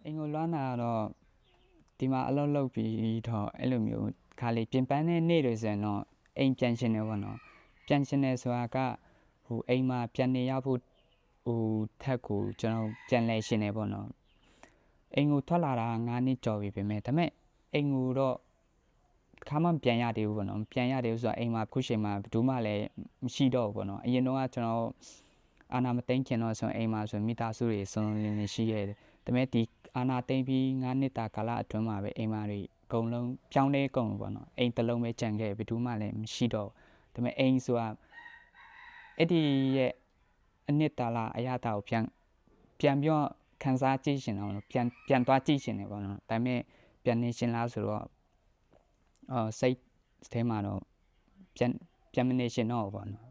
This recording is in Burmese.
အင်ကိုလွမ်းတာတော့ဒီမှာအလုပ်လုပ်ပြီးတော့အဲ့လိုမျိုးခါလေးပြင်ပန်းတဲ့နေ့တွေဆိုရင်တော့အိမ်ပြန်ရှင်တယ်ပေါ့နော်ပြန်ရှင်တယ်ဆိုတာကဟိုအိမ်မှာပြန်နေရဖို့ဟိုထက်ကိုကျွန်တော်ပြန်လဲရှင်တယ်ပေါ့နော်အိမ်ကိုထွက်လာတာ9နှစ်ကျော်ပြီပြင်မဲ့ဒါပေမဲ့အိမ်ကိုတော့ခါမှပြန်ရသေးဘူးပေါ့နော်ပြန်ရသေးဘူးဆိုတော့အိမ်မှာခုချိန်မှာဘယ်သူမှလည်းမရှိတော့ဘူးပေါ့နော်အရင်တော့ကကျွန်တော်အာနာမသိခင်တော့ဆိုအိမ်မှာဆိုမိသားစုတွေစုံလင်နေရှိခဲ့တယ်ဒါပေမဲ့ဒီအာနာသိပြီး9နှစ်တာကာလအတွင်းမှာပဲအိမ်မှာတွေအကုန်လုံးပြောင်းလဲကုန်ပေါ့နော်အိမ်တစ်လုံးပဲကြံခဲ့ဘယ်သူမှလည်းမရှိတော့ဒါပေမဲ့အိမ်ဆိုတာအဲ့ဒီရဲ့အနှစ်တာလအရတာကိုပြန်ပြီးတော့ခန်းစားကြည့်ရှင်တော့ပြန်သွားကြည့်ရှင်တယ်ပေါ့နော်ဒါပေမဲ့ပြန်နေရှင်လားဆိုတော့စိတ်ထဲမှာတော့ပြန်မနေရှင်တော့ပေါ့နော်